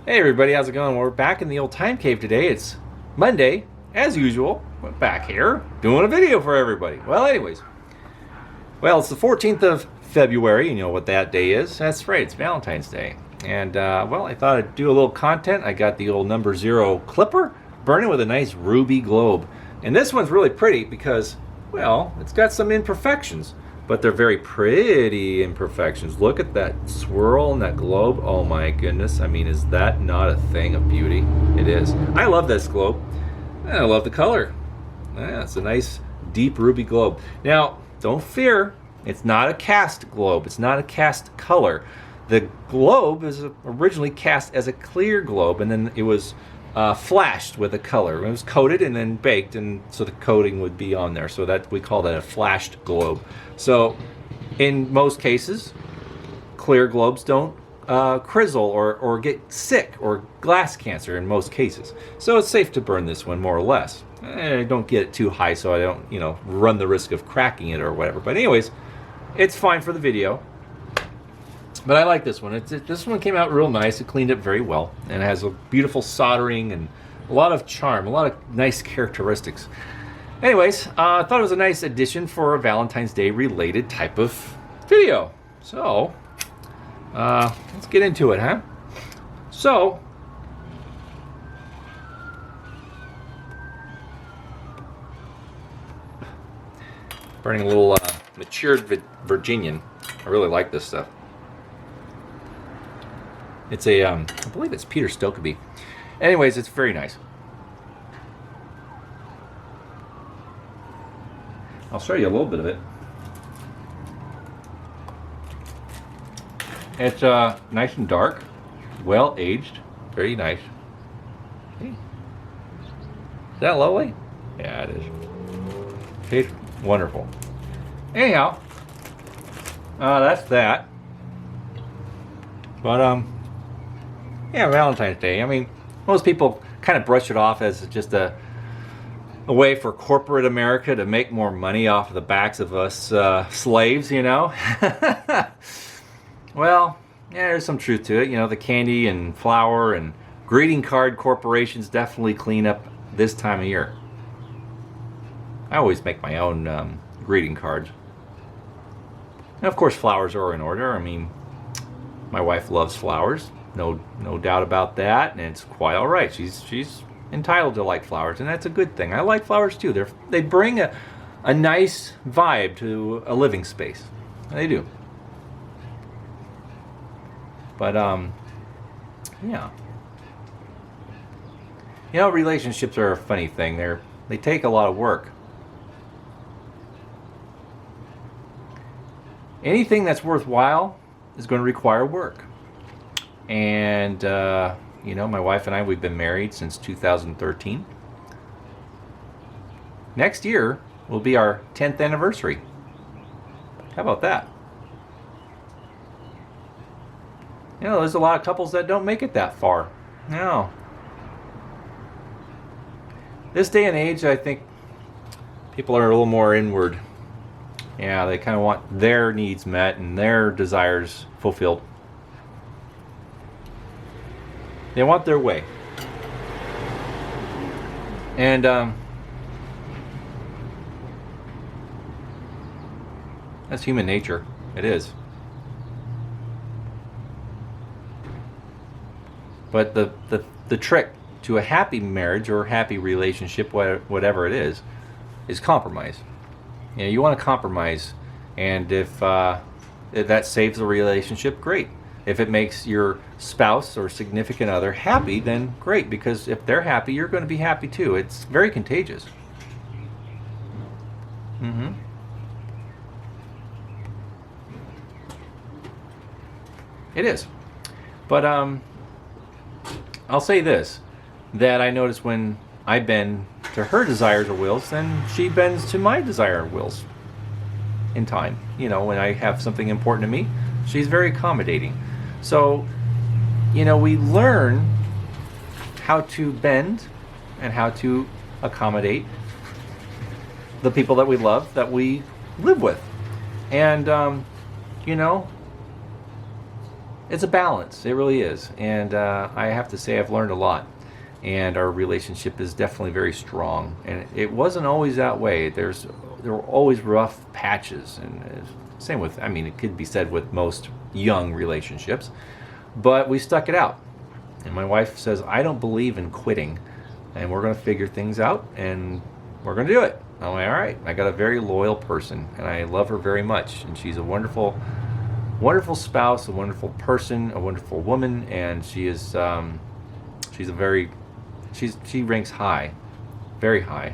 Hey everybody, how's it going? We're back in the old time cave today. It's Monday, as usual. We're back here doing a video for everybody. It's the 14th of February. You know what that day is? That's right, it's Valentine's Day. And, I thought I'd do a little content. I got the old number 0 clipper burning with a nice ruby globe. And this one's really pretty because, well, it's got some imperfections. But they're very pretty imperfections. Look at that swirl and that globe. Oh my goodness. I mean, is that not a thing of beauty? It is. I love this globe. And I love the color. Yeah, it's a nice deep ruby globe. Now, don't fear. It's not a cast globe. It's not a cast color. The globe is originally cast as a clear globe, and then it was flashed with a color. It was coated and then baked, and so the coating would be on there. So that we call that a flashed globe. So, in most cases, clear globes don't crizzle or get sick or glass cancer in most cases. So it's safe to burn this one more or less. Don't get it too high so I don't, run the risk of cracking it or whatever. But anyways, it's fine for the video. But I like this one. This one came out real nice. It cleaned up very well. And it has a beautiful soldering and a lot of charm, a lot of nice characteristics. Anyways, I thought it was a nice addition for a Valentine's Day related type of video. So, let's get into it, huh? So, burning a little matured Virginian. I really like this stuff. It's I believe it's Peter Stokeby. Anyways, it's very nice. I'll show you a little bit of it. It's nice and dark, well aged, very nice. See? Is that lovely? Yeah, it is. Tastes wonderful. Anyhow, that's that. But yeah, Valentine's Day. I mean, most people kind of brush it off as just a way for corporate America to make more money off of the backs of us slaves, Well, yeah, there's some truth to it. The candy and flour and greeting card corporations definitely clean up this time of year. I always make my own greeting cards. And of course, flowers are in order. I mean, my wife loves flowers. No doubt about that, and it's quite all right. She's entitled to like flowers, and that's a good thing. I like flowers too. They bring a nice vibe to a living space. They do. But yeah. Relationships are a funny thing. They take a lot of work. Anything that's worthwhile is going to require work. And my wife and I, we've been married since 2013. Next year will be our 10th anniversary. How about that? There's a lot of couples that don't make it that far. No. This day and age, I think people are a little more inward. Yeah, they kind of want their needs met and their desires fulfilled. They want their way. And that's human nature. It is. But the trick to a happy marriage or happy relationship, whatever it is compromise. You want to compromise, and if that saves the relationship, great. If it makes your spouse or significant other happy, then great, because if they're happy, you're going to be happy too. It's very contagious. It is. But I'll say this, that I notice when I bend to her desires or wills, then she bends to my desire or wills in time. When I have something important to me, she's very accommodating. So, we learn how to bend and how to accommodate the people that we love, that we live with. And, it's a balance. It really is. And I have to say I've learned a lot. And our relationship is definitely very strong. And it wasn't always that way. There were always rough patches. And same with, I mean, it could be said with most young relationships. But we stuck it out. And my wife says, I don't believe in quitting. And we're going to figure things out. And we're going to do it. I'm like, all right. I got a very loyal person. And I love her very much. And she's a wonderful, wonderful spouse, a wonderful person, a wonderful woman. And she is, she ranks high, very high,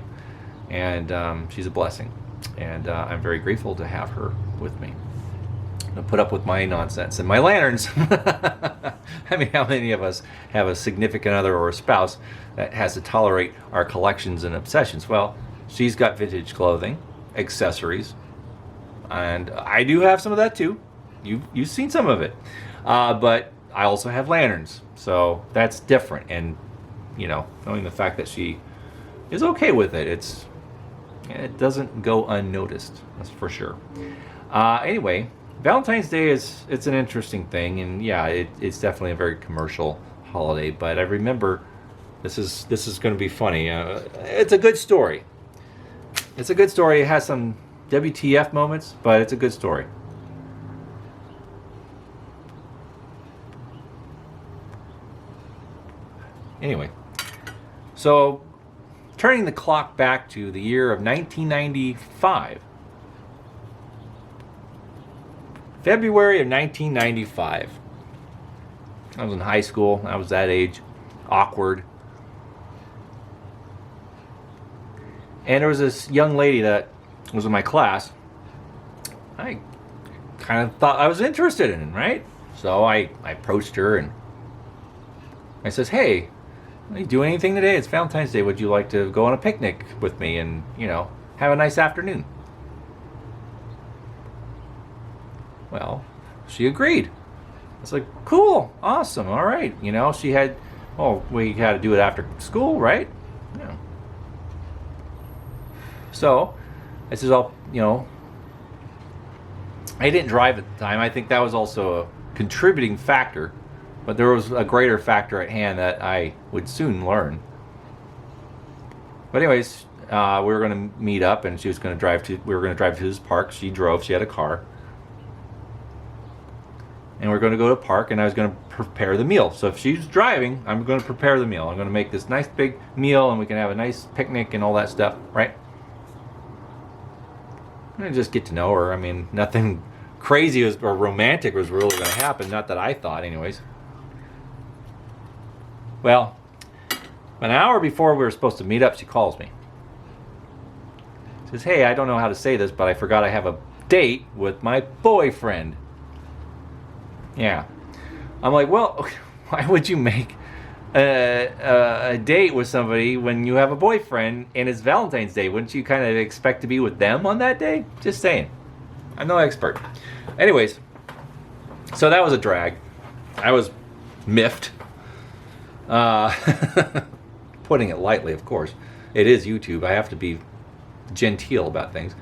and she's a blessing, and I'm very grateful to have her with me. To put up with my nonsense and my lanterns. I mean, how many of us have a significant other or a spouse that has to tolerate our collections and obsessions? Well, she's got vintage clothing, accessories, and I do have some of that too. You've seen some of it, but I also have lanterns, so that's different. And knowing the fact that she is okay with it, it doesn't go unnoticed. That's for sure. Anyway, Valentine's Day it's an interesting thing, and yeah, it's definitely a very commercial holiday. But I remember this is going to be funny. It's a good story. It's a good story. It has some WTF moments, but it's a good story. Anyway. So, turning the clock back to the year of 1995. February of 1995. I was in high school. I was that age. Awkward. And there was this young lady that was in my class. I kind of thought I was interested in, right? So I approached her and I says, hey, are you doing anything today? It's Valentine's Day. Would you like to go on a picnic with me and, have a nice afternoon? Well, she agreed. I was like, cool, awesome, all right. She had, we had to do it after school, right? Yeah. So, I says, I didn't drive at the time. I think that was also a contributing factor. But there was a greater factor at hand that I would soon learn. But anyways, we were going to meet up, and we were going to drive to this park. She drove. She had a car. And we are going to go to the park, and I was going to prepare the meal. So if she's driving, I'm going to prepare the meal. I'm going to make this nice big meal, and we can have a nice picnic and all that stuff, right? And just get to know her. I mean, nothing crazy or romantic was really going to happen. Not that I thought, anyways. Well, an hour before we were supposed to meet up, she calls me. She says, hey, I don't know how to say this, but I forgot I have a date with my boyfriend. Yeah. I'm like, well, why would you make a date with somebody when you have a boyfriend and it's Valentine's Day? Wouldn't you kind of expect to be with them on that day? Just saying. I'm no expert. Anyways, so that was a drag. I was miffed. Putting it lightly, of course. It is YouTube. I have to be genteel about things.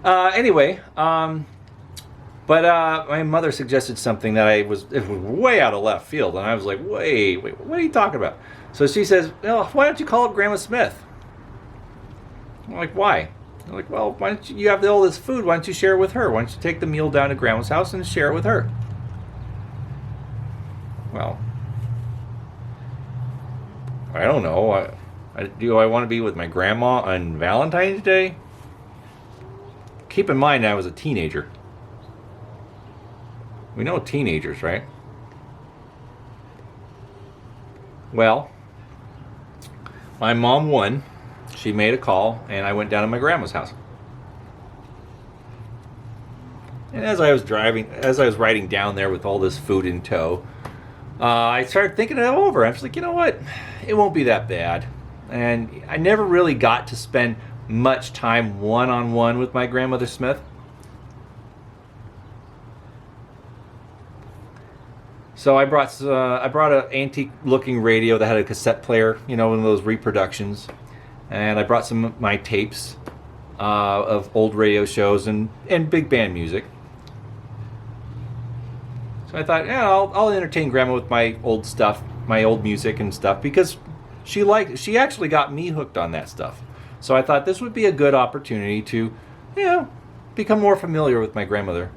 Anyway, but my mother suggested something that it was way out of left field, and I was like, wait, what are you talking about? So she says, well, why don't you call up Grandma Smith? I'm like, why? I'm like, well, why don't you have all this food? Why don't you share it with her? Why don't you take the meal down to Grandma's house and share it with her? Well, I don't know. Do I want to be with my grandma on Valentine's Day? Keep in mind I was a teenager. We know teenagers, right? Well, my mom won. She made a call, and I went down to my grandma's house. And as I was riding down there with all this food in tow, I started thinking it over. I was like, you know what? It won't be that bad. And I never really got to spend much time one-on-one with my grandmother Smith. So I brought an antique-looking radio that had a cassette player, one of those reproductions, and I brought some of my tapes of old radio shows and big band music. So I thought, yeah, I'll entertain Grandma with my old stuff, my old music and stuff, because she actually got me hooked on that stuff. So I thought this would be a good opportunity to, become more familiar with my grandmother.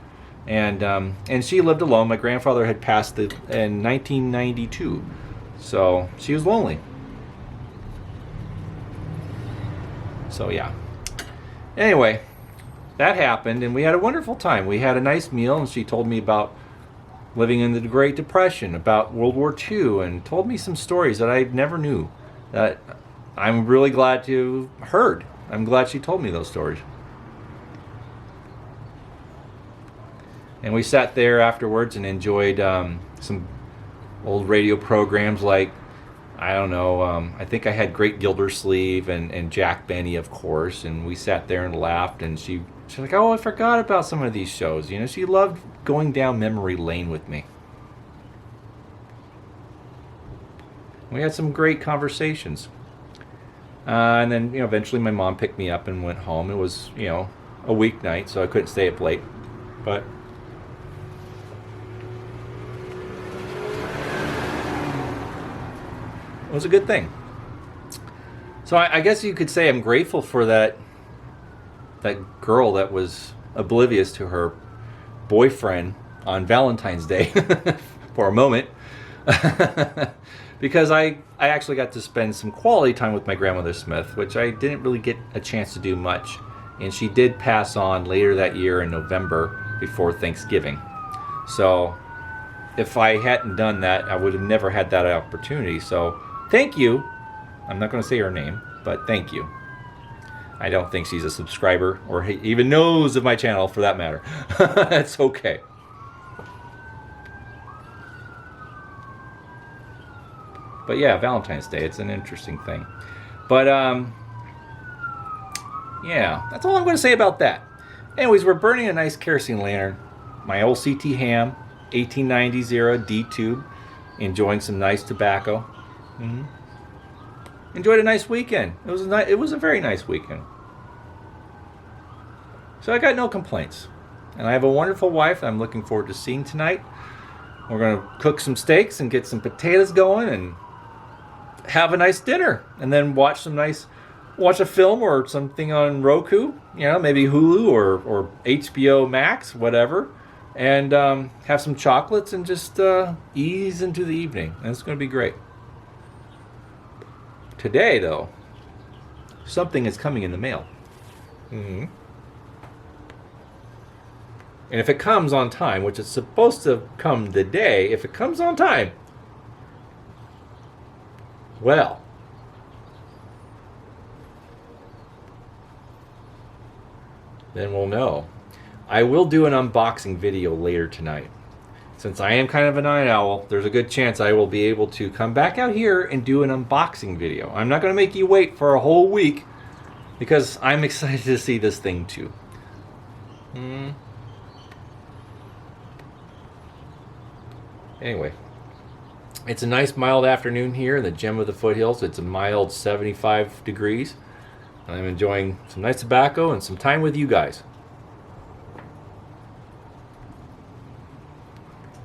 And she lived alone. My grandfather had passed in 1992, so she was lonely. So yeah. Anyway, that happened, and we had a wonderful time. We had a nice meal, and she told me about living in the Great Depression, about World War II, and told me some stories that I never knew, that I'm really glad to have heard. I'm glad she told me those stories. And we sat there afterwards and enjoyed some old radio programs like, I don't know, I think I had Great Gildersleeve and Jack Benny, of course, and we sat there and laughed, and she's like, oh, I forgot about some of these shows. She loved going down memory lane with me. We had some great conversations. And then, eventually my mom picked me up and went home. It was, a weeknight, so I couldn't stay up late. But it was a good thing. So I guess you could say I'm grateful for that girl that was oblivious to her boyfriend on Valentine's Day for a moment. Because I actually got to spend some quality time with my grandmother Smith, which I didn't really get a chance to do much. And she did pass on later that year in November before Thanksgiving. So if I hadn't done that, I would have never had that opportunity. So thank you. I'm not going to say her name, but thank you. I don't think she's a subscriber or even knows of my channel, for that matter. That's okay. But yeah, Valentine's Day, it's an interesting thing. But yeah, that's all I'm going to say about that. Anyways, we're burning a nice kerosene lantern. My old CT ham, 1890s era D-tube. Enjoying some nice tobacco. Mm-hmm. Enjoyed a nice weekend. It was a very nice weekend. So I got no complaints. And I have a wonderful wife that I'm looking forward to seeing tonight. We're going to cook some steaks and get some potatoes going and have a nice dinner. And then watch a film or something on Roku. Maybe Hulu or HBO Max, whatever. And have some chocolates and just ease into the evening. And it's going to be great. Today, though, something is coming in the mail. Mm-hmm. And if it comes on time, which it's supposed to come today, if it comes on time, well, then we'll know. I will do an unboxing video later tonight. Since I am kind of a night owl, there's a good chance I will be able to come back out here and do an unboxing video. I'm not going to make you wait for a whole week because I'm excited to see this thing too. Anyway, it's a nice mild afternoon here in the gem of the foothills. It's a mild 75 degrees. I'm enjoying some nice tobacco and some time with you guys.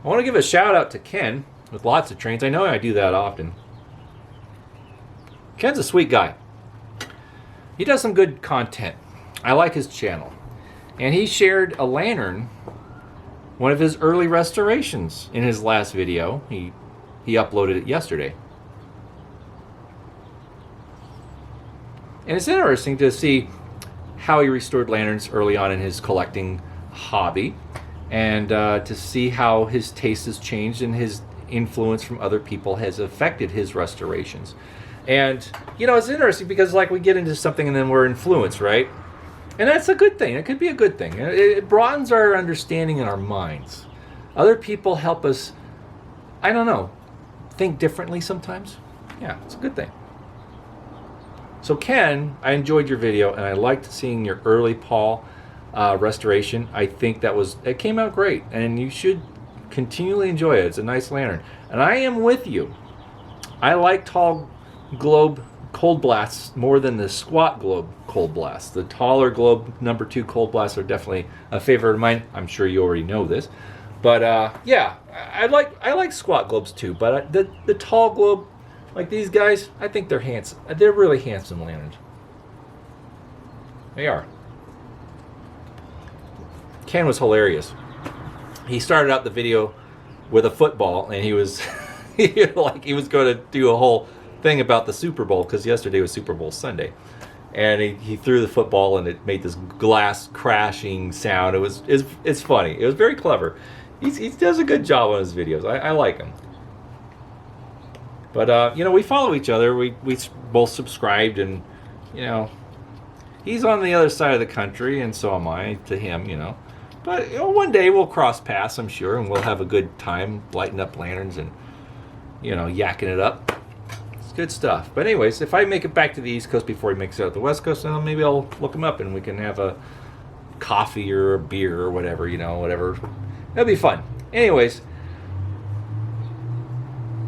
I want to give a shout out to Ken with lots of trains. I know I do that often. Ken's a sweet guy. He does some good content. I like his channel. And he shared a lantern, one of his early restorations, in his last video. He uploaded it yesterday. And it's interesting to see how he restored lanterns early on in his collecting hobby. And to see how his taste has changed and his influence from other people has affected his restorations. And, it's interesting because, we get into something and then we're influenced, right? And that's a good thing. It could be a good thing. It broadens our understanding in our minds. Other people help us, think differently sometimes. Yeah, it's a good thing. So, Ken, I enjoyed your video, and I liked seeing your early Paul restoration. I think it came out great, and you should continually enjoy it. It's a nice lantern, and I am with you. I like tall globe cold blasts more than the squat globe cold blasts. The taller globe number 2 cold blasts are definitely a favorite of mine. I'm sure you already know this, But yeah, I like squat globes too. But the tall globe, like these guys, I think they're handsome. They're really handsome lanterns. They are. Ken was hilarious. He started out the video with a football, and he was like he was going to do a whole thing about the Super Bowl, because yesterday was Super Bowl Sunday, and he threw the football and it made this glass crashing sound. It's funny. It was very clever. He does a good job on his videos. I like him. But you know, we follow each other. We both subscribed, and you know, he's on the other side of the country, and so am I to him. You know, but you know, one day we'll cross paths, I'm sure, and we'll have a good time lighting up lanterns and, you know, yakking it up. It's good stuff. But anyways, if I make it back to the East Coast before he makes it out to the West Coast, then maybe I'll look him up and we can have a coffee or a beer or whatever. You know, whatever. That'll be fun. Anyways,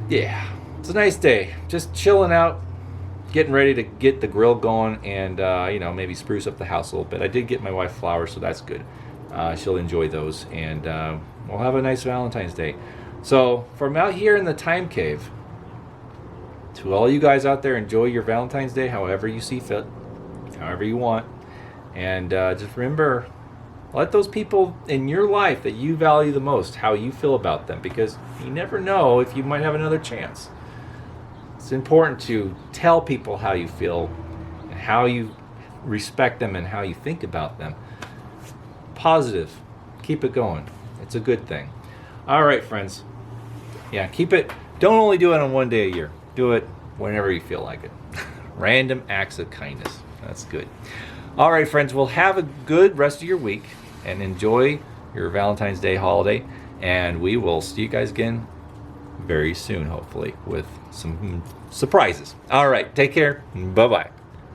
yeah, it's a nice day. Just chilling out, getting ready to get the grill going, and you know, maybe spruce up the house a little bit. I did get my wife flowers, so that's good. She'll enjoy those, and we'll have a nice Valentine's Day. So from out here in the time cave, to all you guys out there, enjoy your Valentine's Day however you see fit, however you want, and just remember, let those people in your life that you value the most, how you feel about them, because you never know if you might have another chance. It's important to tell people how you feel and how you respect them and how you think about them. Positive. Keep it going. It's a good thing. All right, friends. Yeah, keep it. Don't only do it on one day a year. Do it whenever you feel like it. Random acts of kindness. That's good. All right, friends. Well, have a good rest of your week and enjoy your Valentine's Day holiday. And we will see you guys again very soon, hopefully, with some surprises. All right. Take care. Bye-bye.